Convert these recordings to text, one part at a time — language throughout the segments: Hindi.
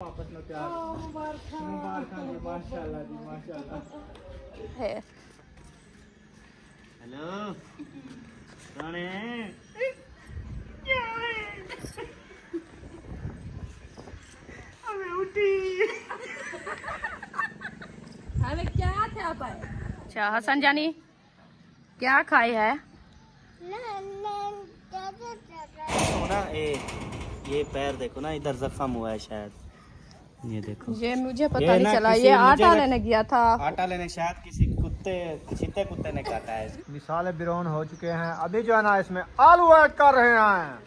वापस लो प्यार। मुबारक जी, माशाल्लाह जी, माशाल्लाह। हेलो राणे, अबे उठी। अबे क्या था भाई? अच्छा हसन जानी क्या खाए है? सोना ये पैर देखो ना, इधर जख्म हुआ है शायद, ये देखो। ये मुझे पता नहीं चला, ये आटा लेने गया था। आटा लेने शायद किसी चीते कुत्ते ने काटा है। मिसाले बिरौन हो चुके हैं, अभी जो है ना इसमें आलू ऐड कर रहे हैं।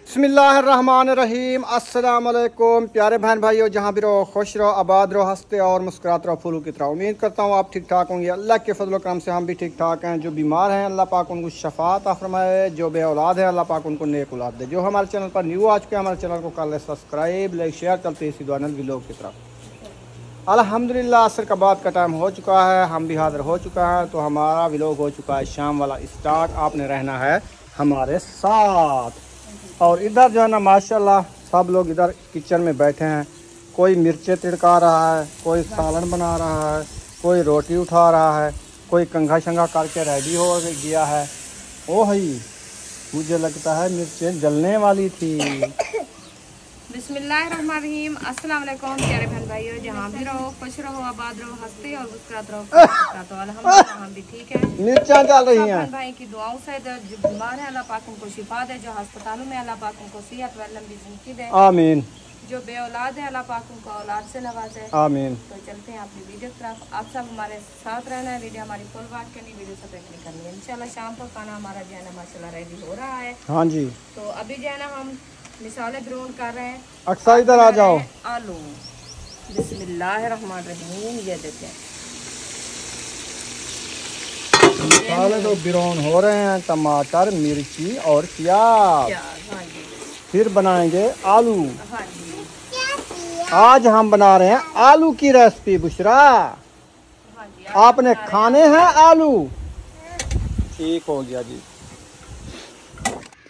बिस्मिल्लाहिर्रहमानिर्रहीम। अस्सलाम वालेकुम प्यारे बहन भाइयों, जहाँ भी रहो खुश रहो, आबाद रहो, हंसते और मुस्कुराते रहो फूलों की तरह। उम्मीद करता हूँ आप ठीक ठाक होंगे। अल्लाह के फजल करम से हम भी ठीक ठाक हैं। जो बीमार हैं अल्लाह पाक उनको शफा अता फरमाए, जो बे औलाद है अल्लाह पाक उनको नेक औलाद दे। जो हमारे चैनल पर न्यू आ चुके हैं, हमारे चैनल को कर ले सब्सक्राइब, लाइक शेयर, चलते इसी दुआ नबी लोग की तरफ। अल्हम्दुलिल्लाह असर का बाद का टाइम हो चुका है, हम भी हाजिर हो चुका है। तो हमारा व्लॉग हो चुका है शाम वाला स्टार्ट। आपने रहना है हमारे साथ। और इधर जो है ना माशाल्लाह सब लोग इधर किचन में बैठे हैं। कोई मिर्चें तिड़का रहा है, कोई सालन बना रहा है, कोई रोटी उठा रहा है, कोई कंघा शंघा करके रेडी हो गया है। ओ भाई मुझे लगता है मिर्चें जलने वाली थी। बिस्मिल्लाहिर्रहमानिर्रहीम। अस्सलाम वालेकुम प्यारे बहन भाइयों, जहाँ भी रहो खुश रहो, आबाद रहो, हंसते और मुस्कुराते रहो। तो अल्हम्दुलिल्लाह हम भी ठीक है। मिर्चा चल रही हैं। बहन भाई की दुआओं से जो बीमार है अल्लाह पाक उनको शिफा दे, जो अस्पतालों में अल्लाह पाक उनको सेहत व लंबी जिंदगी दे। आमीन। जो बे औलाद है अल्लाह पाक उनको औलाद से नवाजे। आमीन। तो चलते हैं अपनी वीडियो की तरफ। आप सब हमारे साथ रहना है, वीडियो हमारी फुल वॉच करनी, वीडियो सब नहीं करनी है। इंशाल्लाह शाम को खाना हमारा जो है ना माशाल्लाह रेडी हो रहा है। हाँ जी। तो अभी जो है ना हम मिसाले ग्राउंड कर रहे हैं। अक्सर इधर आ जाओ। आलू बिस्मिल्लाहिर्रहमानिर्रहीम। ये देखें मसाले तो ब्राउन हो रहे हैं, टमाटर, मिर्ची और प्याज। हाँ जी। फिर बनाएंगे आलू। हाँ जी। आज हम बना रहे हैं आलू की रेसिपी। बुशरा हाँ जी, आपने खाने हैं आलू? ठीक हो गया जी।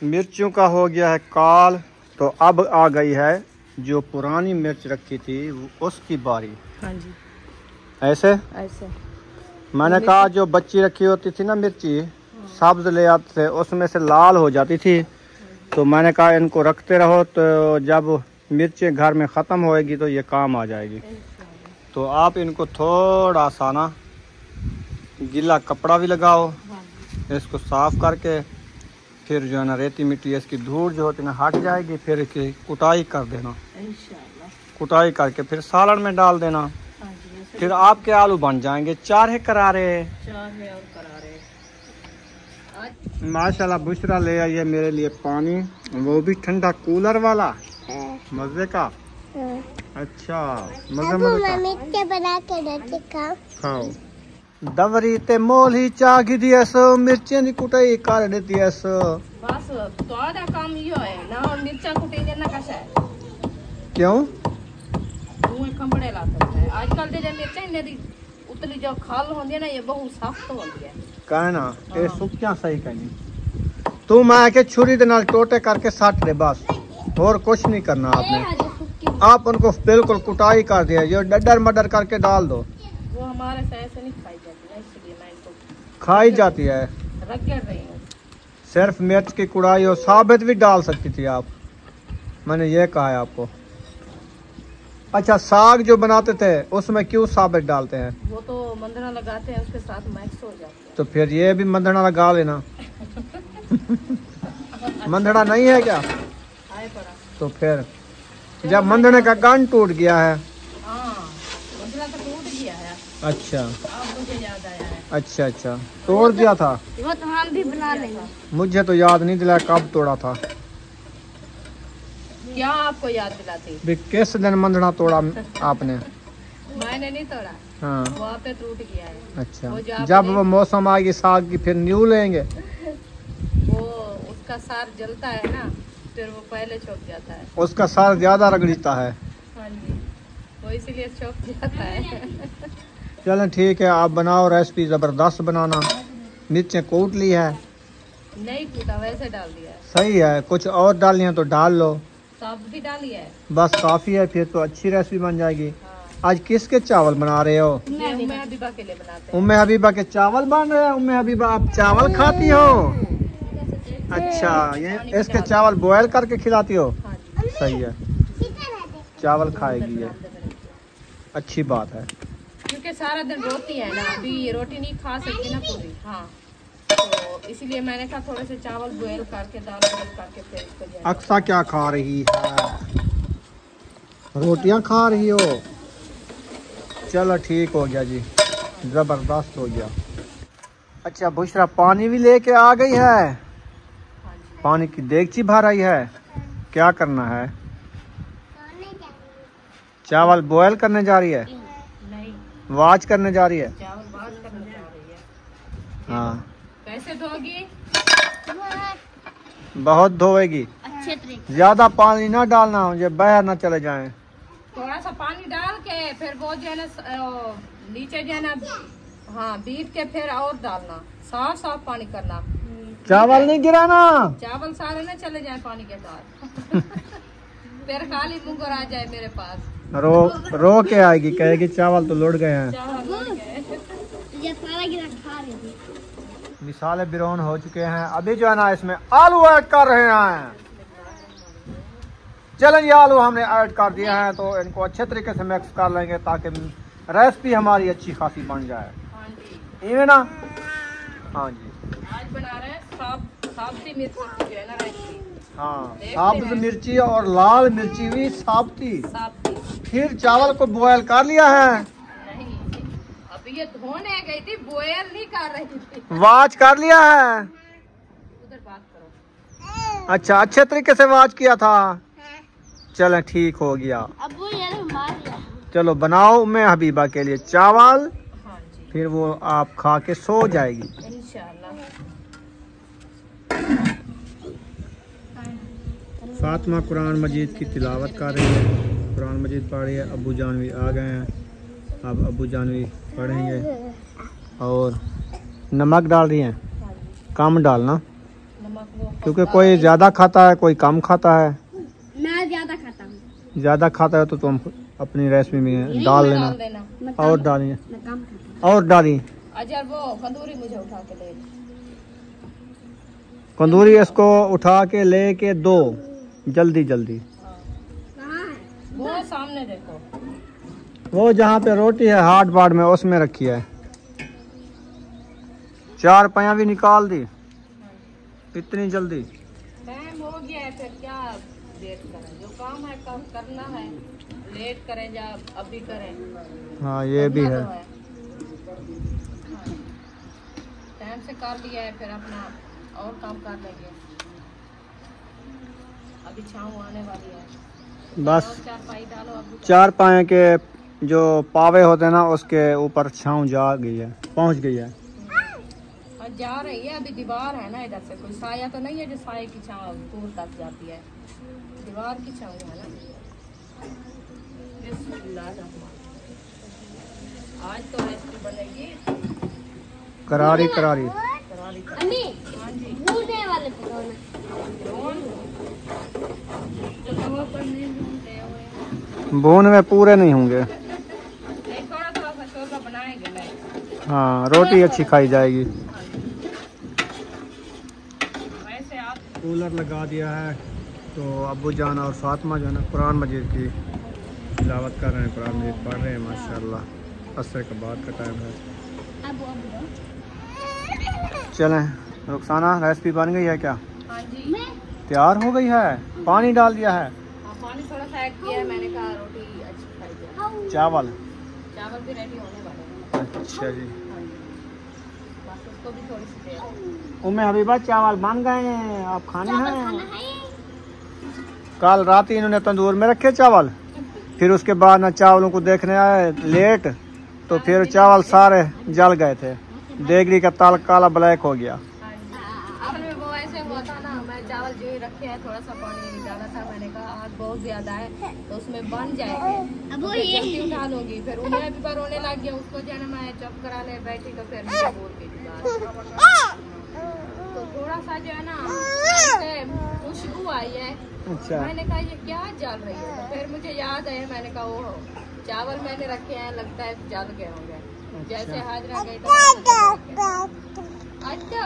मिर्चों का हो गया है काल, तो अब आ गई है जो पुरानी मिर्च रखी थी उसकी बारी। हाँ जी। ऐसे ऐसे मैंने कहा जो बच्ची रखी होती थी ना मिर्ची, सब्ज ले आते थे, उसमें से लाल हो जाती थी। तो मैंने कहा इनको रखते रहो, तो जब मिर्चें घर में ख़त्म होएगी तो ये काम आ जाएगी। तो आप इनको थोड़ा सा ना गीला कपड़ा भी लगाओ, इसको साफ करके फिर जो है ना रेती मिट्टी इसकी धूल जो होती है ना हट जाएगी। फिर इसकी कुटाई कर देना, कुटाई करके फिर सालन में डाल देना। फिर आपके आलू बन जाएंगे चारे करारे। माशाल्लाह बुशरा ले आई है मेरे लिए पानी, वो भी ठंडा कूलर वाला, मजे का। अच्छा मजे का बना के खाओ। दवरी ते मोल ही चागी दियस, मिर्चें दी कुटाई कर देतीस। बस तोड़ा काम यो है ना, मिर्चा कुटेंगे ना कैसे है। क्यों वो कंबड़े लाते हैं आजकल दे मिर्चा ने दी उतली जो खाल होंदी है ना, ये बहुत सख्त होंदी है। कहना ये सुक्या सही कहनी। तू मैं के छुरी दे नाल टोटे करके साट दे बस, और कुछ नहीं करना आपने। आप उनको बिल्कुल कुटाई कर दिया, जो डडर मडर करके डाल दो। वो हमारे से ऐसे नहीं खाई जाती ना, इसलिए मैं इनको खाई जाती है। रगड़ रही हूँ। सिर्फ मिर्च की कुड़ाई और साबित भी डाल सकती थी आप, मैंने ये कहा है आपको। अच्छा साग जो बनाते थे उसमें क्यों साबित डालते हैं? वो तो मंदना लगाते हैं, उसके साथ मिक्स हो जाता है। तो फिर ये भी मंदना लगा लेना। मंदना नहीं है क्या? आए पड़ा। तो फिर जब मंदने का गन टूट गया है। हाँ मंदना तो टूट गया है। अच्छा अब मुझे याद आया है। अच्छा अच्छा तोड़ दिया था। वो तो हम भी बना लेंगे। मुझे तो याद नहीं दिला कब तोड़ा था। क्या आपको याद दिलाती? भी किस दिन मंदना तोड़ा आपने? मैंने नहीं तोड़ा। हाँ वहाँ पे टूट गया है। अच्छा जब वो मौसम आएगी साग की फिर न्यू लेंगे। वो उसका सार जलता है ना, फिर वो पहले छुप जाता है। उसका सार ज्यादा रगड़ता है। हाँ जी, वो इसीलिए चौक जाता है। चलें ठीक है, आप बनाओ, रेसिपी ज़बरदस्त बनाना। मिर्चें कूट ली है? नहीं कूटा, वैसे डाल दिया है। सही है, कुछ और डालनी है तो डाल लो, सब भी डाली है, बस काफ़ी है, फिर तो अच्छी रेसिपी बन जाएगी। हाँ। आज किसके चावल बना रहे हो? ये उम्मे हबीबा के लिए बनाते हैं। उम्मे हबीबा के चावल बन रहे हैं। उम्मे हबीबा, आप चावल खाती हो? अच्छा, ये इसके चावल बॉयल करके खिलाती हो? हाँ जी। सही है, चावल खाएगी ये, अच्छी बात है। क्योंकि सारा दिन रोती है ना, अभी ये रोटी नहीं खा सकती ना पूरी। हाँ, तो इसीलिए मैंने कहा थोड़े से चावल बॉयल करके, दाल बॉयल करके फिर इसको दिया। अक्सा क्या खा रही है? रोटियां खा रही हो? चलो ठीक हो गया जी, जबरदस्त हो गया। अच्छा बुशरा पानी भी लेके आ गई है, हाँ जी। पानी की देगची भर आई है। क्या करना है? चावल बॉयल करने जा रही है? नहीं, वाच करने जा रही है? चावल बात करने जा रही है। हाँ। कैसे धोगी? बहुत धोएगी, अच्छे तरीके। ज्यादा पानी ना डालना, मुझे बाहर ना चले जाएं। थोड़ा सा पानी डाल के फिर वो जो है ना नीचे जो है ना, हाँ बीट के फिर और डालना, साफ साफ पानी करना। चावल नहीं गिराना, चावल सारे ना चले जाए पानी के साथ। फिर खाली मुंगर आ जाए मेरे पास, रो के आएगी, कहेगी चावल तो लुढ़ गए हैं। चावल लग गए। ये सारा गिरा खा रही थी। मिसाले बिरौन हो चुके हैं, अभी जो है ना इसमें आलू ऐड कर रहे हैं। चलें, ये आलू हमने ऐड कर दिया है, तो इनको अच्छे तरीके से मिक्स कर लेंगे ताकि रेसिपी हमारी अच्छी खासी बन जाए। हाँ जी, इन्हें ना, हाँ जी, आज बना रहे हैं साबती मिर्ची जो है ना रेसिपी। हाँ, साब्ज मिर्ची और लाल मिर्ची भी साबती। साबती फिर चावल को बॉयल कर लिया है? नहीं, अभी ये धोने गई थी, बॉयल नहीं कर रही थी। वाच कर लिया है? उधर बात करो। अच्छा, अच्छे तरीके से वाच किया था। चलें ठीक हो गया। अब वो यार मार लिया। चलो बनाओ मैं हबीबा के लिए चावल, हाँ जी, फिर वो आप खा के सो जाएगी। इंशाल्लाह। फातिमा कुरान मजीद की तिलावत कर रही है, कुरान मजीद पढ़ रही है। अबू जानवी आ गए हैं, अब अबू जानवी पढ़ेंगे। और नमक डाल रही हैं, हाँ जी, कम डालना, नमक वो क्योंकि कोई ज़्यादा खाता है कोई कम खाता है। मैं ज्यादा खाता हूँ। ज़्यादा खाता है तो तुम अपनी रेसिपी में डाल लेना। डाल देना। और डालिए, मैं कम खाता और डालिए। अजर वो कंदूरी मुझे उठा के ले। कंदूरी इसको उठा के लेके दो, जल्दी जल्दी। हाँ, हूँ। कहाँ है? वो सामने देखो। वो जहाँ पे रोटी है हार्ड बार्ड में, उसमें रखी है। 4 पैया भी निकाल दी, इतनी जल्दी? टाइम हो गया है, फिर क्या लेट करें, जो काम है कम करना है, लेट करें या अभी करें। हाँ ये भी करना है। तो हाँ, टाइम से कर लिया है, फिर अपना और काम कर लेंगे। अभी छाँव आने वाली है, बस और 4 पाई डालो। अभी 4 पाए के जो पावे होते हैं ना, उसके ऊपर छाँव जा गई है, पहुँच गई है। और जा रही है, अभी दीवार है ना, इधर से कोई साया तो नहीं है जो साये की छाँव दूर तक जाती है, दीवार की छाँव है ना। बिस्मिल्लाहिर्रहमानिर्रहीम। आज तो रेसिपी बनेगी करारी करारी। करारी। अम्मी, हाँ जी, भूलने वाले पकौड़े। जो तवा पर नहीं भूनते हुए भून में पूरे नहीं होंगे। नहीं, थोड़ा थोड़ा सा शोरबा बनाएंगे मैं। हाँ, रोटी अच्छी खाई जाएगी। वैसे आप कूलर लगा दिया है, तो अब्बू जान और फातिमा जो है ना कुरान मजीद की तिलावत कर रहे हैं, कुरान मजीद पढ़ रहे हैं माशाल्लाह। असर के बाद का टाइम है। अब चलें, रुखसाना रेसिपी बन गई है क्या? हाँ जी, तैयार हो गई है? पानी डाल दिया है? हाँ, पानी थोड़ा सा ऐड किया है, मैंने कहा रोटी अच्छी खाई जाए। चावल? चावल भी रेडी होने वाले हैं। अच्छा जी। हाँ जी, बस उसको भी थोड़ी सी देर। उम्मे हबीबा चावल बन गए हैं, आप खाने हैं? खाना है। कल रात ही इन्होंने तंदूर में रखे चावल, फिर उसके बाद ना चावलों को देखने आए लेट, तो फिर चावल सारे जल गए थे, देगरी का ताल काला ब्लैक हो गया। हाँ जी, असल में वो ऐसे हुआ था ना, मैं चावल जो रखे हैं, थोड़ा सा पानी डाला था, मैंने कहा आग बहुत ज्यादा है तो उसमें बन जाएंगे, अब तो जल्दी उठा लूंगी। फिर उन्हें भी पर रोने लग गया, उसको जो है ना मैं चुप करा ले बैठी तो फिर मुझे बोल के तो थोड़ा सा जो है ना खुशबू आई है। अच्छा। मैंने कहा ये क्या जल रही है, तो फिर मुझे याद आया, मैंने कहा वो चावल मैंने रखे हैं, लगता है जल गए होंगे। जैसे हाजरा गई तो अच्छा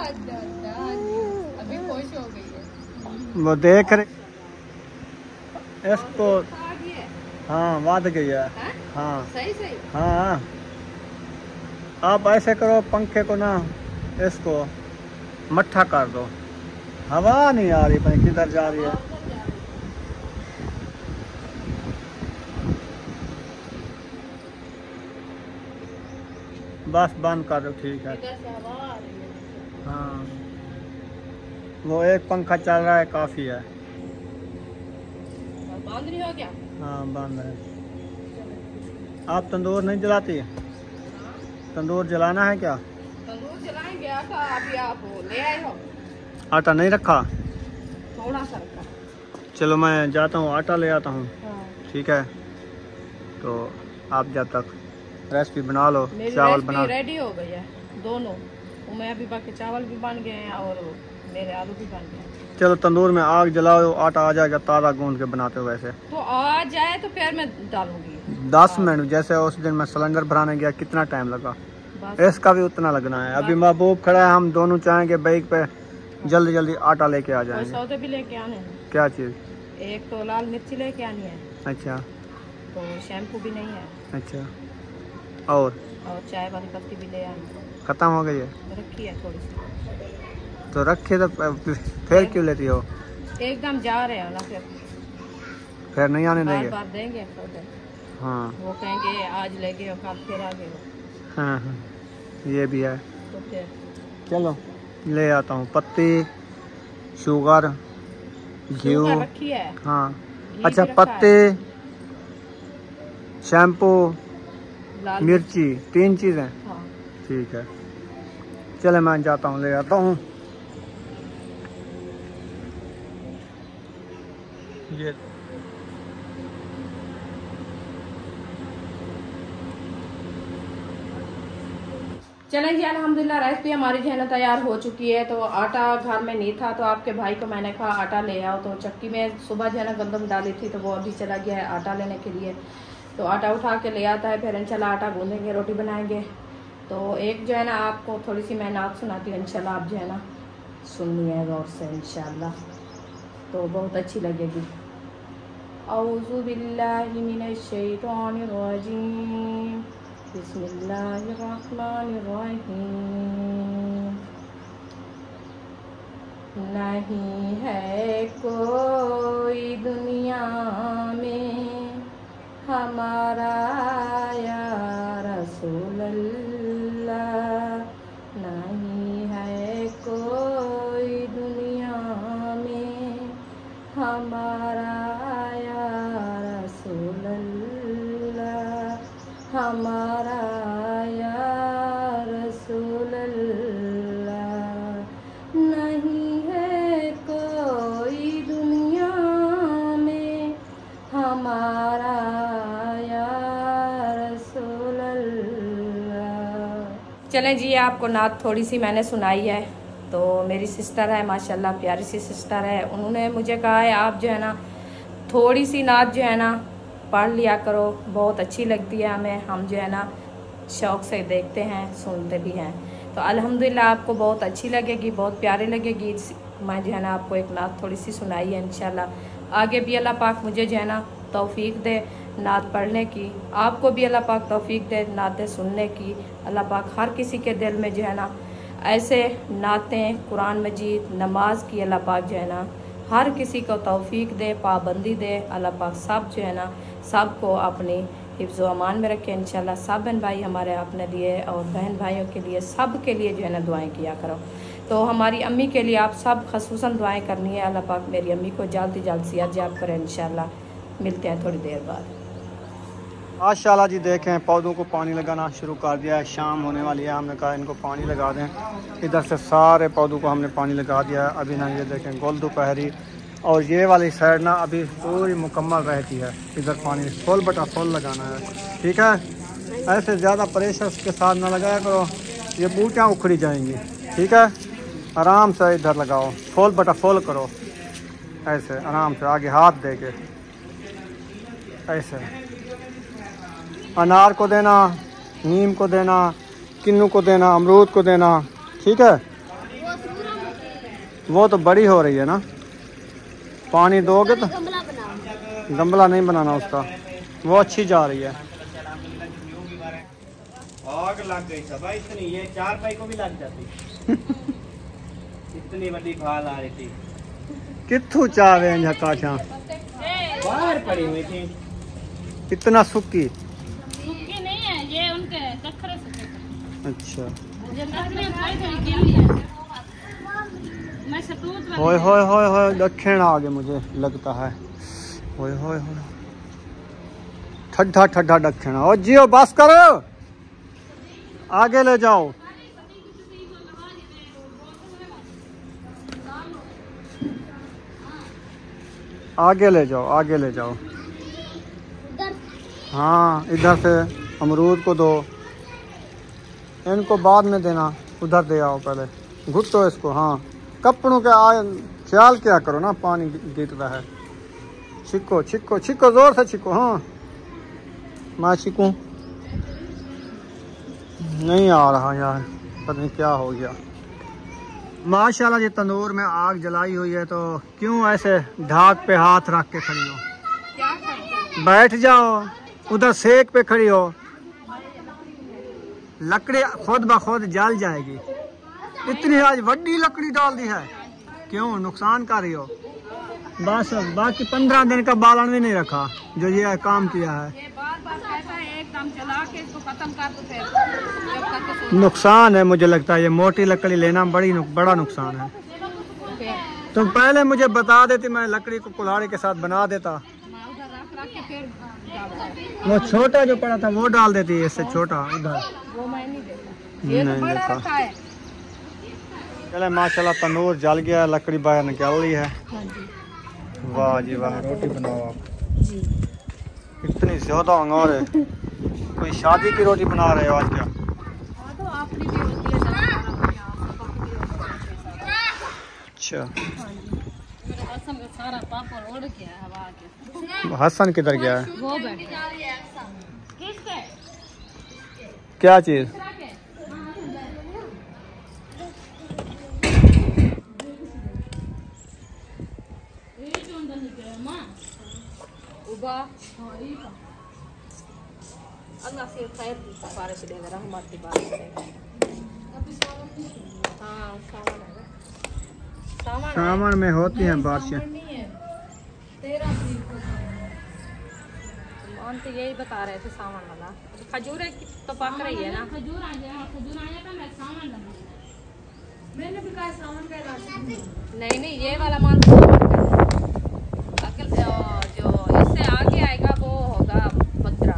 अभी खुश हो गई है वो देख रहे इसको। आ गई है। हाँ वाद गई है। हाँ? हाँ सही सही। हाँ आप ऐसे करो, पंखे को ना इसको मट्ठा कर दो, हवा नहीं आ रही, पता किधर जा रही है। बस बंद कर दो, ठीक है। इधर से हवा आ रही है। हाँ वो एक पंखा चल रहा है, काफी है। बंद नहीं हो गया? हाँ बंद है। आप तंदूर नहीं जलाती? तंदूर जलाना है क्या? तंदूर जलाएंगे, आटा अभी आप ले आए हो? आटा नहीं रखा? थोड़ा सा रखा। चलो मैं जाता हूँ, आटा ले आता हूँ। हाँ। ठीक है, तो आप जब तक रेसिपी बना लो, मेरी चावल बना। रेसिपी रेडी हो गई है दोनों, तो मैं अभी बाकी चावल भी बन गए हैं और मेरे आलू भी बन गए हैं। चलो तंदूर में आग जलाओ, आटा आ जाएगा, ताज़ा गूंद के बनाते हो वैसे। तो आ जाए तो फिर मैं डालूंगी। 10 मिनट, जैसे उस दिन मैं सिलेंडर भराने गया कितना टाइम लगा, बस इसका भी उतना लगना है। अभी महबूब खड़ा है, हम दोनों चाहेंगे बाइक पे जल्दी जल्दी आटा लेके आ कोई जाएंगे। सौदे भी लेके आने हैं। क्या चीज़? एक तो लाल मिर्ची लेके आनी है, अच्छा तो शैम्पू भी नहीं है, अच्छा। और चाय वाली पत्ती भी ले आनी है। ख़त्म हो गई है रखी है थोड़ी सी, तो रखे तो फिर क्यों लेती हो? एकदम जा रहे हो ना, फिर नहीं आने बार देंगे। बार देंगे सौदे। हाँ वो कहेंगे आज ले गए हो, कल फिर आ गए हो, हाँ हाँ ये भी है। तो फिर चलो ले आता हूँ, पत्ती, शुगर, घी। शुगर रखी है। हाँ घी अच्छा, भी रखा पत्ते, शैम्पू, लाल मिर्ची, 3 चीज़ें। हाँ। ठीक है, चले मैं जाता हूँ, ले आता हूँ। ये चलें जी, अल्हम्दुलिल्लाह रेसिपी हमारी जो है ना तैयार हो चुकी है। तो आटा घर में नहीं था, तो आपके भाई को मैंने कहा आटा ले आओ, तो चक्की में सुबह जो है ना गंदम डाली थी, तो वो अभी चला गया है आटा लेने के लिए। तो आटा उठा के ले आता है, फिर इंशाल्लाह आटा गूंदेंगे, रोटी बनाएंगे। तो एक जो है ना आपको थोड़ी सी मैं नात सुनाती हूँ, इंशाल्लाह आप जो है ना सुननी है गौर से इंशाल्लाह, तो बहुत अच्छी लगेगी। औज़ु बिल्लाहि मिनश शैतानिर रजीम, बिस्मिल्लाहिर्रहमानिर्रहीम। नहीं है कोई दुनिया में हमारा या रसूल अल्लाह, नहीं है कोई दुनिया में हमारा या रसूल अल्लाह, हमारा या रसूल अल्लाह। नहीं है कोई दुनिया में हमारा या रसूल अल्लाह। चलें जी, आपको नात थोड़ी सी मैंने सुनाई है। तो मेरी सिस्टर है, माशाल्लाह प्यारी सी सिस्टर है, उन्होंने मुझे कहा है आप जो है ना थोड़ी सी नात जो है ना पढ़ लिया करो, बहुत अच्छी लगती है हमें, हम जो है ना शौक़ से देखते हैं, सुनते भी हैं। तो अल्हम्दुलिल्लाह आपको बहुत अच्छी लगेगी, बहुत प्यारी लगेगी। मैं जो है ना आपको एक नात थोड़ी सी सुनाई है, इंशाल्लाह आगे भी अल्लाह पाक मुझे जो है ना तौफीक दे नात पढ़ने की, आपको भी अल्लाह पाक तौफीक दे नातें सुनने की। अल्लाह पाक हर किसी के दिल में जो है ना ऐसे नातें, कुरान मजीद, नमाज की अल्लाह पाक जो है ना हर किसी को तौफीक दे, पाबंदी दे। अल्लाह पाक सब जो है ना सबको अपनी हिफ्ज़ व अमान में रखे इंशाल्लाह। सब बहन भाई हमारे अपने लिए और बहन भाइयों के लिए, सब के लिए जो है ना दुआएं किया करो। तो हमारी अम्मी के लिए आप सब खसूसन दुआएं करनी है, अल्लाह पाक मेरी अम्मी को जल्द जल्द सेहत याब करें इंशाल्लाह। मिलते हैं थोड़ी देर बाद। माशाल्लाह जी, देखें पौधों को पानी लगाना शुरू कर दिया है, शाम होने वाली है, हमने कहा इनको पानी लगा दें। इधर से सारे पौधों को हमने पानी लगा दिया है। अभी ना ये देखें गुल दोपहरी और ये वाली साइड ना अभी पूरी मुकम्मल रहती है। इधर पानी फुल बटा फुल लगाना है, ठीक है। ऐसे ज़्यादा प्रेशर के साथ ना लगाया करो, ये बूटियाँ उखड़ी जाएंगी, ठीक है। आराम से इधर लगाओ, फुल बटा फुल करो, ऐसे आराम से आगे हाथ दे के ऐसे। अनार को देना, नीम को देना, किन्नू को देना, अमरूद को देना, ठीक है। वो तो बड़ी हो रही है ना, पानी दोगे तो। गमला बनाओ। गमला नहीं बनाना उसका, वो अच्छी जा रही है। आग लग गई सब इतनी, ये 4 पाई को भी लग जाती। इतनी बड़ी भाल आ रही थी, कित्थू चावे काछा बाहर पड़ी हुई थी। इतना सुक्की। सूखी नहीं है ये, उनके कखरे से। अच्छा, ये कखरे थोड़ी गीली है। मैं सतूत वाली। होय होय होय होय, दक्षिण आगे मुझे लगता है। होय होय होय, ठड्डा ठड्डा दक्षिण। और जियो बस करो, आगे ले जाओ। आगे ले जाओ, आगे ले जाओ। हाँ, इधर से अमरूद को दो, इनको बाद में देना, उधर दे आओ पहले, घुटो इसको। हाँ, कपड़ों के ख्याल क्या करो ना, पानी गिर रहा है। छिको छिको छिको, जोर से छिको। हाँ, मैं छिकूं, नहीं आ रहा यार, पता नहीं क्या हो गया। माशाल्लाह जी तंदूर में आग जलाई हुई है, तो क्यों ऐसे ढाक पे हाथ रख के खड़ी हो? बैठ जाओ, उधर सेक पे खड़ी हो, लकड़ी खुद ब खुद जल जाएगी। इतनी आज बड़ी लकड़ी डाल दी है, क्यों नुकसान कर रही हो? बस बाकी 15 दिन का बालन भी नहीं रखा जो ये काम किया है। ये बार-बार कहता है एकदम चला के इसको खत्म कर दो, फिर जब तक नुकसान है, मुझे लगता है ये मोटी लकड़ी लेना बड़ा नुकसान है। तो पहले मुझे बता देती, मैं लकड़ी को कुल्हाड़ी के साथ बना देता। उधर रख के फिर वो छोटा जो पड़ा था वो डाल देती है, इससे छोटा उधर। वो मैं नहीं देखा, ये तो बड़ा रखा है। चले माशाल्लाह तंदूर जल गया, लकड़ी बाहर निकल रही है। वाह जी वाह, रोटी बनाओ आप जी। इतनी ज्यादा अंगार है, कोई शादी की रोटी बना रहे हो आज क्या? तो अपनी भी होती है। अच्छा, हसन का सारा पापड़ उड़ गया हवा के। हसन किधर गया है? वो बैठा किससे? क्या चीज? अल्लाह से खैर की सिफारिश देगा, रहमत की बारिश देगा। हाँ, सावन में होती हैं बारिशें। 13 अप्रैल को मान तो यही बता रहे थे, सावन वाला खजूर तो पक रही है ना। खजूर आ गया, खजूर आया था, मैं सावन लगा। मैंने भी कहा सावन का राशन नहीं, ये वाला मान जो इससे आगे आएगा वो होगा भद्रा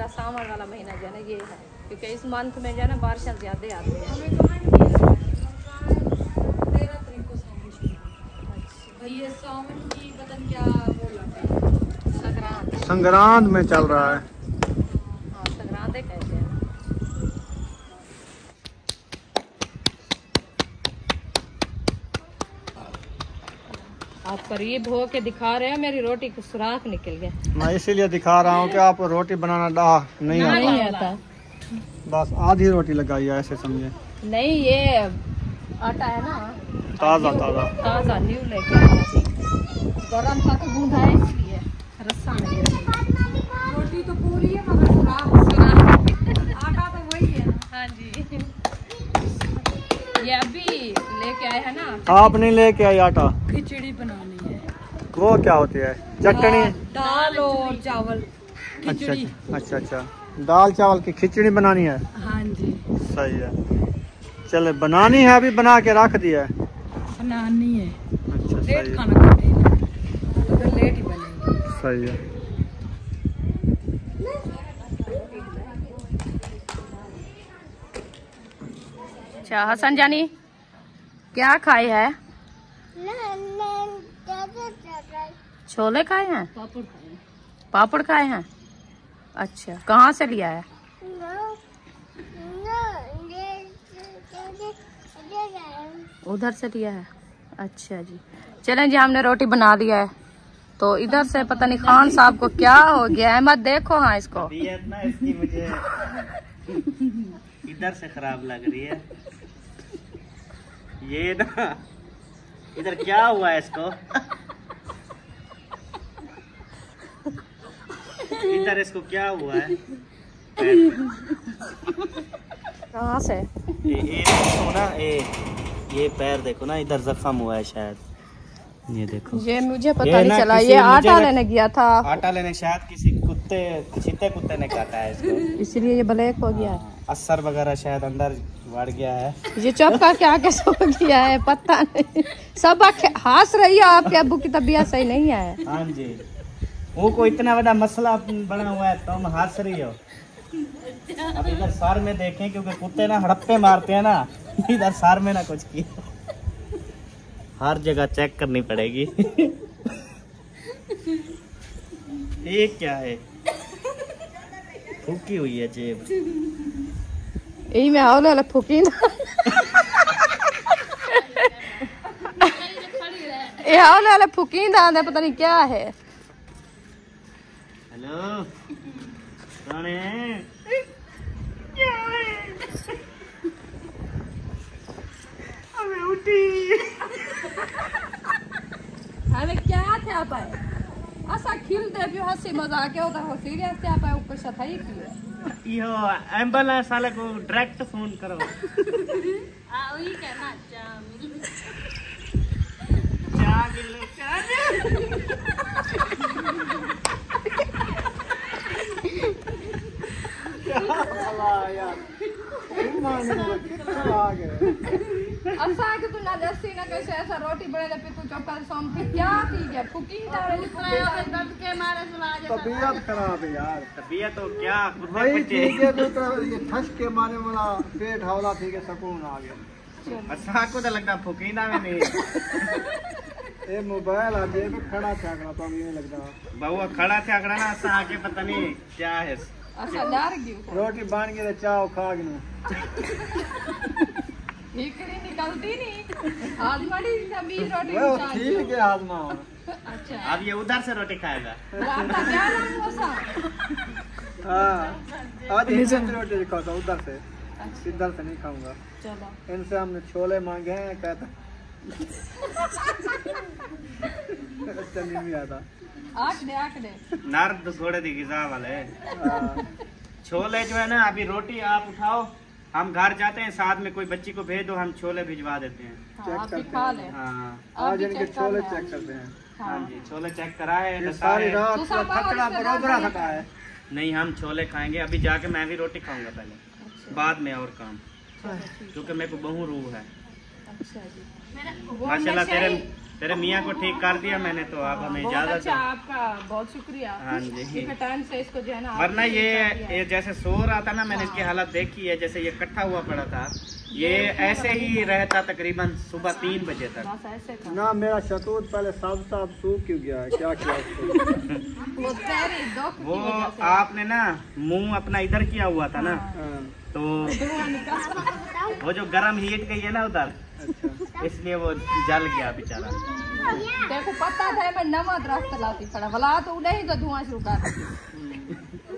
सावन वाला महीना जो है ना, ये है। क्योंकि इस मंथ में जो है ना बारिशें ज्यादा आती है। 13 तारीख को सावन, ये सावन की पता नहीं क्या बोला, संक्रांत में चल रहा है। हाँ, संक्रांत कहते हैं। आप करीब हो के दिखा रहे हैं, मेरी रोटी को सुराख निकल गया। मैं इसीलिए दिखा रहा हूँ कि आपको रोटी बनाना नहीं आता। बस आधी रोटी लगाई है, ऐसे समझे। नहीं, ये आटा है ना, ताजा न्यू लेके आया थी, गरम था तो गूंधा है, इसलिए रस्सा नहीं है। रोटी तो पूरी है मगर सुराख आटा तो वही है। हाँ जी, ये अभी लेके आए हैं ना। आप नहीं लेके आई आटा? खिचड़ी बनानी है। वो क्या होती है? चटनी, दाल और चावल, खिचड़ी। अच्छा अच्छा, दाल चावल की खिचड़ी बनानी है। हाँ जी, सही है। चले, बनानी है, अभी बना के रख दिया है। बनानी है। अच्छा, सही है। खाना खाते हैं तो लेट ही बनेगी। सही है। अच्छा हसन जानी, क्या खाए है? छोले खाए हैं, पापड़ खाए। पापड़ खाए हैं। अच्छा, कहाँ से लिया है? उधर से लिया है। अच्छा जी, चलें जी, हमने रोटी बना लिया है। तो इधर से पता नहीं खान साहब को क्या हो गया है, मत देखो। हाँ, इसको तबीयत ना इसकी मुझे इधर से खराब लग रही है। ये ना इधर क्या हुआ है इसको? इधर इसको क्या हुआ है? कहाँ से? ये देखो ना, ये पैर देखो ना, इधर जख्म हुआ है शायद। ये देखो, ये मुझे पता ये नहीं ना चला। किसी ये मुझे आटा लग- लेने गया था, आटा लेने शायद किसी चीते कुत्ते ने काटा है इसको, इसलिए ये ब्लैक हो गया है। असर वगैरह शायद अंदर बढ़ गया है। ये चौका क्या के सो गया है, पता नहीं। सब हंस रही है, आपके अब्बू की तबीयत सही नहीं है। हाँ जी, वो को इतना बड़ा मसला बना हुआ है, तुम हंस रही हो। अब इधर सर में देखें, क्योंकि कुत्ते ना हड़प्पे मारते हैं ना, इधर सर में ना कुछ किया। हर जगह चेक करनी पड़ेगी। ये क्या है? फूकी हुई है जेब। यही में आओ ले फूकी ना। ये आओ ले फूकी ना, पता नहीं क्या है। हेलो, कौन है? अबे उठी। अरे क्या थे आप आए? ऐसा खिलते भी हंसी मजाक है, उधर हो सीरियस थे आप आए, ऊपर सफाई की। यो एम्बुलेंस वाले को डायरेक्ट फोन करो। वही कहना ऐसा है कि तू ना दस्ती ना कैसे ऐसा रोटी बने पे तू चौका सोम पे क्या की है? फुकी डाले दर्द के मारे सुना तबीयत खराब है यार। तबीयत तो क्या वही ठीक है, दूसरा ये ठस के मारे वाला पेट हौला थी के सुकून आ गया। अच्छा को तो लगता फुकीना में नहीं। ये मोबाइल आ जेब में खड़ा छाकड़ा तो अभी नहीं लगता। बहुआ खड़ा थे अगड़ा ना, ऐसा आके पता नहीं क्या है। ऐसा डर गई रोटी बन के चाव खा गिनू। इकड़ी निकलती नहीं आज बड़ी लंबी रोटी वो निकाल ठीक है आदमा। अच्छा, अब ये उधर से रोटी खाएगा। आपका क्या नाम है सा? हाँ, आज इधर से रोटी खाता, उधर से इधर से नहीं खाऊंगा। चलो, इनसे हमने छोले मांगे हैं, कहता अच्छा नहीं भी आता। आठ दे नर्द घोड़े दी गिजा वाले। हाँ, छोले जो है ना, अभी रोटी आप उठाओ, हम घर जाते हैं, साथ में कोई बच्ची को भेज दो, हम छोले भिजवा देते हैं। हाँ, आप भी खा ले। हाँ आज इनके छोले चेक करते हैं। हाँ जी, छोले चेक कराए, ये बताए। सारी रात तो सब खतरा और बरोबरा थका है। नहीं, हम छोले खाएंगे। अभी जाके मैं भी रोटी खाऊंगा पहले, बाद में और काम, क्योंकि मेरे को बहु रूह है। अच्छा जी, माशाल्लाह तेरे मियाँ को ठीक कर दिया मैंने, तो आप हमें बहुत इजाजत अच्छा, दो। आपका बहुत शुक्रिया। हाँ जी। इतने टाइम से इसको जो है ना, वरना आपने बचा दिया है। ये जैसे सो रहा था ना, मैंने इसकी हालत देखी है, जैसे ये इकट्ठा हुआ पड़ा था, ये ऐसे ही रहता तकरीबन सुबह 3 बजे तक। बस ऐसे था। ना मेरा शतूत पहले साफ सूख क्यों गया है, क्या किया उसको? वो तेरी दुख की वो वजह से। आपने ना मुंह अपना इधर किया हुआ था ना, हाँ, तो वो जो गरम हीट गई है ना उधर, अच्छा। इसलिए वो जल गया बेचारा। देखो पता था मैं नवा दरख्त लाती पड़ा भला तो नहीं तो धुआं शुरू कर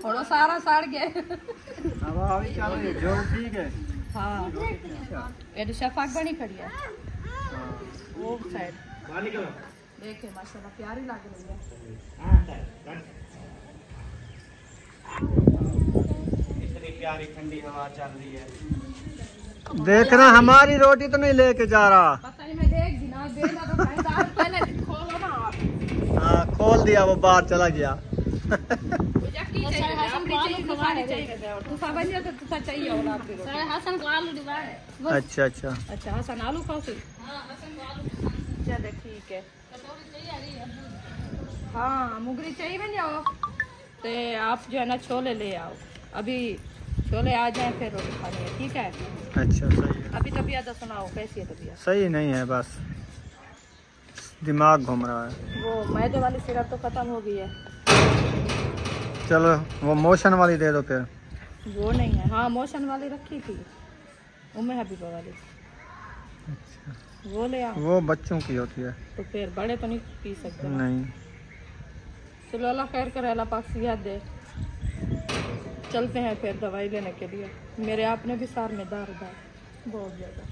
थोड़ा सारा सड़ गया। अब अभी चल रही है, जो ठीक है। हाँ, ये तो शफाक बनी खड़ी है हाँ, वो साइड। पानी करो। देखे माशाल्लाह प्यारी लग रही है। हाँ, इतनी प्यारी ठंडी हवा चल रही है। देखना हमारी रोटी तो नहीं लेके जा रहा। पता नहीं मैं देख दी ना, देना तो भाई साहब पहले खोलो ना आप। हाँ, खोल दिया, वो बाहर चला गया। मुझे की चाहिए अपनी चीज तो सारी चाहिए और तू समझ लिया तो तू चाहिए और आपकी रोटी। हसन को आलू डिवाइड। अच्छा अच्छा। अच्छा हसन आलू खाओ सी। चलो ठीक है। हाँ, मुगरी चाहिए बन जाओ तो आप जो है ना छोले ले आओ, अभी छोले आ जाए फिर रोटी खानी है, ठीक है? अच्छा, सही है। अभी तबीयत सुनाओ, कैसी है तबीयत? सही नहीं है बस। दिमाग घूम रहा है। वो मैदे वाली सिरप तो खत्म हो गई है। चलो वो मोशन वाली दे दो फिर। वो नहीं है। हाँ मोशन वाली रखी थी, उम्मे हबीबा वाली। अच्छा वो ले आओ। वो बच्चों की होती है। तो फिर बड़े तो नहीं पी सकते ना। नहीं चलो अल्लाह खैर करे, अल्लाह पाक सेहत दे। चलते हैं फिर दवाई लेने के लिए। मेरे आपने भी सार में दर्द है बहुत ज़्यादा।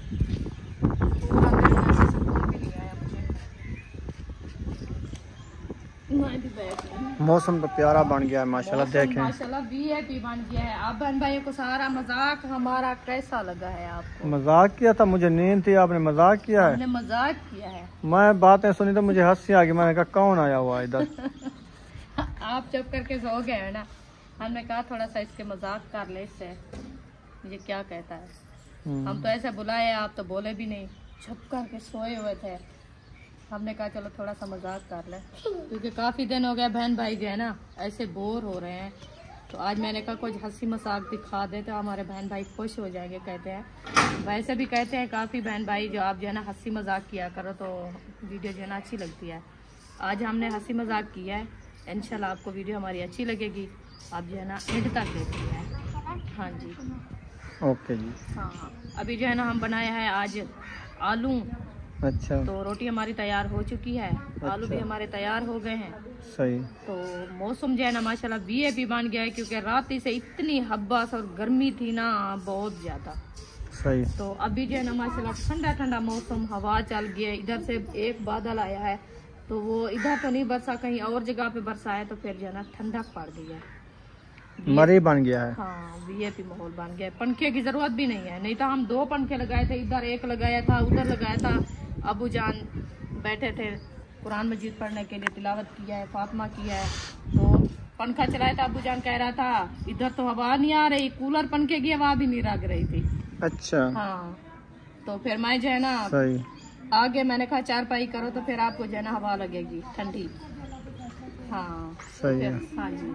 मौसम तो प्यारा बन गया है माशाल्लाह। देखें माशाल्लाह वीआईपी बन गया है। आप बहन भाइयों को सारा मजाक हमारा कैसा लगा है आपको? मजाक किया था, मुझे नींद थी, आपने मजाक किया है। हमने मजाक किया है। मैं बातें सुनी तो मुझे हंसी आ गई। मैंने कहा कौन आया हुआ इधर। आप चुप करके सो गए हैं ना। हमने कहा थोड़ा सा इसके मजाक कर ले इससे, ये क्या कहता है। हम तो ऐसे बुलाए, आप तो बोले भी नहीं, छुप करके सोए हुए थे। हमने कहा चलो थोड़ा सा मजाक कर ले, क्योंकि काफ़ी दिन हो गया बहन भाई जो है ना ऐसे बोर हो रहे हैं। तो आज मैंने कहा कुछ हंसी मजाक दिखा दे तो हमारे बहन भाई खुश हो जाएंगे। कहते हैं, वैसे भी कहते हैं काफ़ी बहन भाई जो आप जो है ना हंसी मजाक किया करो तो वीडियो जो है ना अच्छी लगती है। आज हमने हंसी मजाक किया है, इंशाल्लाह आपको वीडियो हमारी अच्छी लगेगी। आप जो है ना एंड तक देखिए। हाँ जी ओके जी। हाँ अभी जो है ना हम बनाया है आज आलू। अच्छा तो रोटी हमारी तैयार हो चुकी है, आलू भी हमारे तैयार हो गए हैं। सही। तो मौसम जो है ना माशाल्लाह वीआईपी बन गया है, क्योंकि रात से इतनी हब्बास और गर्मी थी ना बहुत ज़्यादा। सही। तो अभी जो है ना माशाल्लाह ठंडा ठंडा मौसम, हवा चल गई है। इधर से एक बादल आया है तो वो इधर तो नहीं बरसा, कहीं और जगह पे बरसा है, तो फिर जो है ना ठंडक पड़ गई है। मरी बन गया है। हाँ वीआईपी माहौल बन गया है। पंखे की जरूरत भी नहीं है, नहीं तो हम 2 पंखे लगाए थे, इधर एक लगाया था, उधर लगाया था। अबू जान बैठे थे कुरान मजीद पढ़ने के लिए, तिलावत किया है, फातिमा किया है। तो पंखा चलाया था, अबू जान कह रहा था इधर तो हवा नहीं आ रही, कूलर पंखे की हवा भी नहीं लग रही थी। अच्छा हाँ तो फिर मैं जो है ना सही। आगे मैंने कहा चारपाई करो तो फिर आपको जो है ना हवा लगेगी ठंडी। हाँ सही है। हाँ जी।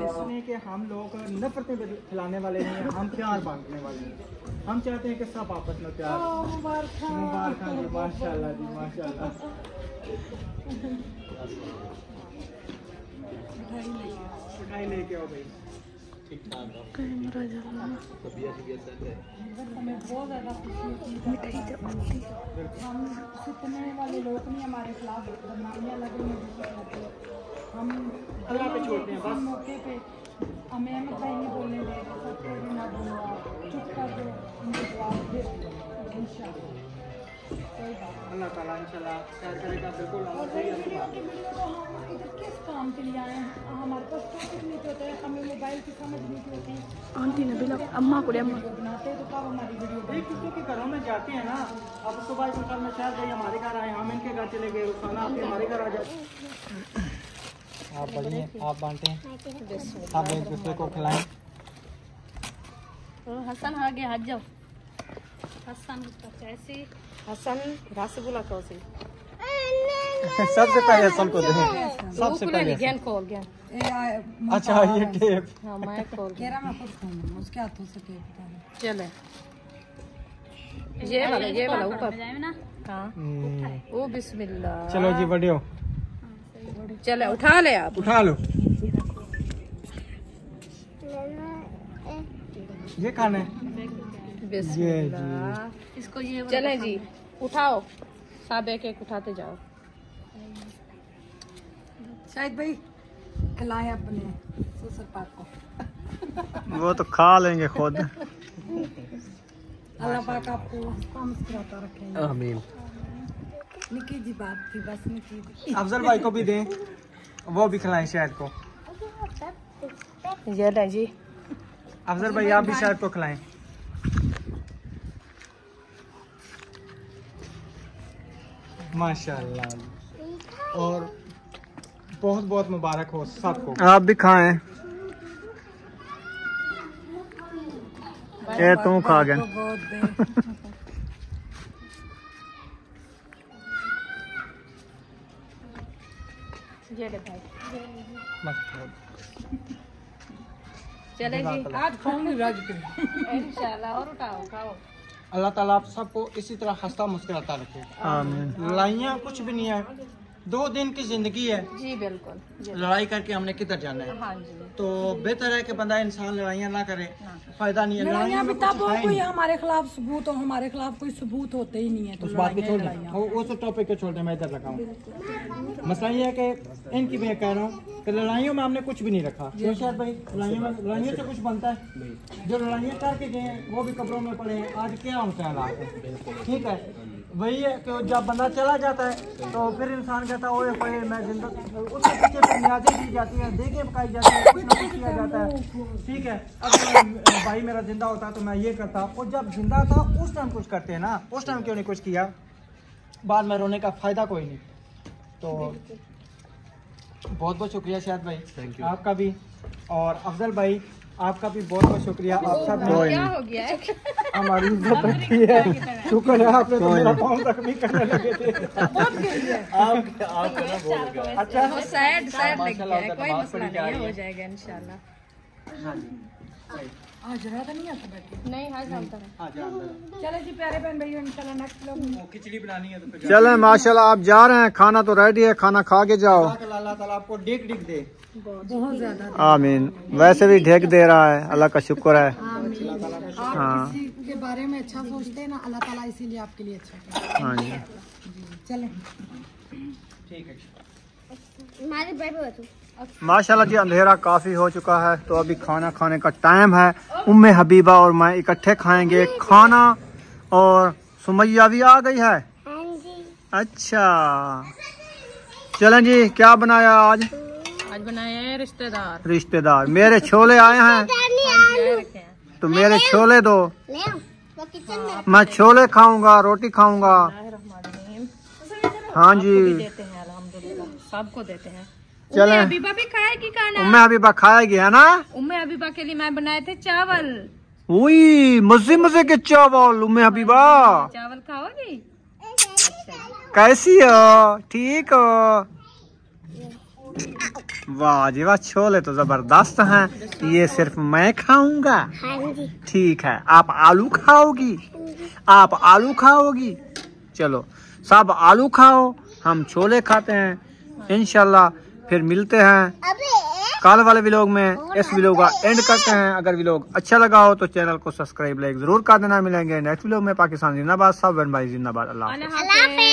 इसमें कि हम लोग नफरतें फैलाने वाले नहीं हैं, हम प्यार बांटने वाले हैं। हम चाहते हैं कि सब आपस में प्यार। मुबारक जी, माशाल्लाह जी माशाल्लाह। मिठाई लेके आओ भाई। ठीक ठाक हमें बहुत ज़्यादा खुशी होती है। हम सुनने वाले लोग नहीं हमारे खिलाफ बदनामियाँ लग रही हैं। हम अल्लाह पे छोड़ते हैं बस। मौके पे हमें अहमद भाई नहीं बोलने दे रहे, सब कह रहे ना बोलो, आप चुप कर दो, उनको जवाब दे इंशाल्लाह। अल्लाह ताला इंशाल्लाह खैर करेगा। बिल्कुल हम इधर किस काम के लिए आए हैं? हमारे पास टॉपिक नहीं होता है, हमें मोबाइल की समझ नहीं होती। आंटी ने भी अम्मा को बनाते तो कब हमारी वीडियो किसी के घरों में जाते हैं ना। अब सुबह कल में शायद भाई हमारे घर आए, हम इनके घर चले गए, खाना आपके हमारे घर आ जाए। आप बढ़िए, आप बांटें, आप एक दूसरे को खिलाएं। हसन आ गया, हज जाओ। हसन कैसी? हसन रसगुल्ला कौसी? सबसे पहले हसन को दें। सबसे पहले ज्ञान खोल ज्ञान। अच्छा ये टेप। हाँ मैं खोल उसके हाथों से टेप। चले ये वाला ऊपर। हाँ ओ बिस्मिल्लाह। चलो जी बढ़ियो, चले उठा ले आप। उठा लो। ये खाना है। बिस्मिल्लाह। इसको ये चले जी उठाओ, सब एक एक उठाते जाओ। शायद भाई खिलाएं अपने ससुर पाक को। वो तो खा लेंगे खुद। अल्लाह पाक आपको मुस्कुराता रखे। आमीन। निकी जी बात थी बस, निकी। अफजल भाई को भी दें, वो भी खिलाएं शायद को। ये ले जी अफजल भाई आप भी शायद को खिलाएं। माशाल्लाह, और बहुत बहुत मुबारक हो सबको। आप भी खाएं। ये तुम खा गए। ये ले भाई। मस्त। चले जी आज खाऊंगी राज के। इंशाल्लाह। और उठाओ खाओ। अल्लाह ताला आप सबको इसी तरह हंसता मुस्कुराता रखे। आमीन। लड़ाइयाँ कुछ भी नहीं है, 2 दिन की जिंदगी है, जी बिल्कुल। लड़ाई करके हमने किधर जाना है। हाँ जी। तो बेहतर है कि बंदा इंसान लड़ाइयाँ ना करे, फायदा नहीं है। लड़ाइयाँ भी में तब कुछ हो है कोई नहीं। हमारे खिलाफ सबूत हो, हमारे खिलाफ कोई सबूत होते ही नहीं है तो उस बात को छोड़ दें, लड़ाइयाँ। वो तो टॉपिक को छोड़ दें, मैं इधर रखा हूँ। मसला ये है कि इनकी मैं कह रहा हूँ कि लड़ाइयों में हमने कुछ भी नहीं रखा। शायद भाई लड़ाइयों से कुछ बनता है, जो लड़ाइयाँ करके गए हैं वो भी कब्रों में पड़े हैं। आज क्या होता है हालात, ठीक है। वही है कि जब बंदा चला जाता है तो फिर इंसान कहता है ओए होए मैं जिंदा, उसके पीछे फिर न्याज़ें दी जाती हैं, देखें पकाई जाती है, कुछ ना कुछ किया जाता है, ठीक है। अगर भाई मेरा जिंदा होता तो मैं ये करता, और जब जिंदा था उस टाइम कुछ करते हैं ना, उस टाइम क्यों नहीं कुछ किया, बाद में रोने का फायदा कोई नहीं। तो बहुत बहुत शुक्रिया शायद भाई आपका भी, और अफजल भाई आपका भी बहुत बहुत शुक्रिया। आप सब ने क्या हो गया है? हमारी इज्जत रखी है, शुक्र है आपने तो मेरा पाँव तक भी करने लगे थे। अच्छा वो सैड सैड लग माशाल्लाह, गया है, कोई नमाज मसला पढ़ी जा नहीं रही है, है। हो जाएगा इंशाल्लाह। हाँ जी, आज रात नहीं आता बैठे। नहीं हाँ जमता है। हाँ जी, आप चलो जी प्यारे बहन भाइयों, इंशाल्लाह नेक्स्ट लोग वो खिचड़ी बनानी है तो फिर चले माशाल्लाह आप जा रहे हैं, खाना तो रेडी है, खाना खा के जाओ। अल्लाह ताला आपको डेक डिक दे। बहुत ज्यादा। आमीन। वैसे भी ढेक दे रहा है, अल्लाह का शुक्र है। आप हाँ। किसी के बारे में अच्छा सोचते हैं ना, अल्लाह ताला इसीलिए आपके लिए अच्छा करता हाँ जी। है। चलें। ठीक है। माशाल्लाह जी अंधेरा काफ़ी हो चुका है, तो अभी खाना खाने का टाइम है। उम्मे हबीबा और मैं इकट्ठे खाएंगे खाना, और सुमैया भी आ गई है। अच्छा चलें जी, क्या बनाया आज? आज बनाए हैं रिश्तेदार। रिश्तेदार मेरे छोले आए हैं, तो मेरे छोले दो, मैं छोले खाऊंगा, रोटी खाऊंगा। हाँ जी देते हैं अल्हम्दुलिल्लाह, सबको देते हैं। चलें। अबीबा भी खाएगी खाना। उम्मे हबीबा खाएगी है ना? उम्मे अबीबा के लिए मैं बनाए थे चावल। वही मजे मजे के चावल। उम्मे हबीबा चावल खाओगी? कैसी हो? ठीक हो? वाह जी वाह, छोले तो जबरदस्त हैं। ये सिर्फ मैं खाऊंगा? ठीक है। आप आलू खाओगी? आप आलू खाओगी? चलो सब आलू खाओ, हम छोले खाते हैं। इंशाल्लाह फिर मिलते हैं कल वाले व्लॉग में। इस व्लॉग का एंड करते हैं। अगर व्लॉग अच्छा लगा हो तो चैनल को सब्सक्राइब लाइक जरूर कर देना। मिलेंगे नेक्स्ट व्लॉग में। पाकिस्तान जिंदाबाद, सब बहन भाई जिंदाबाद। अल्लाह हाफ़िज़।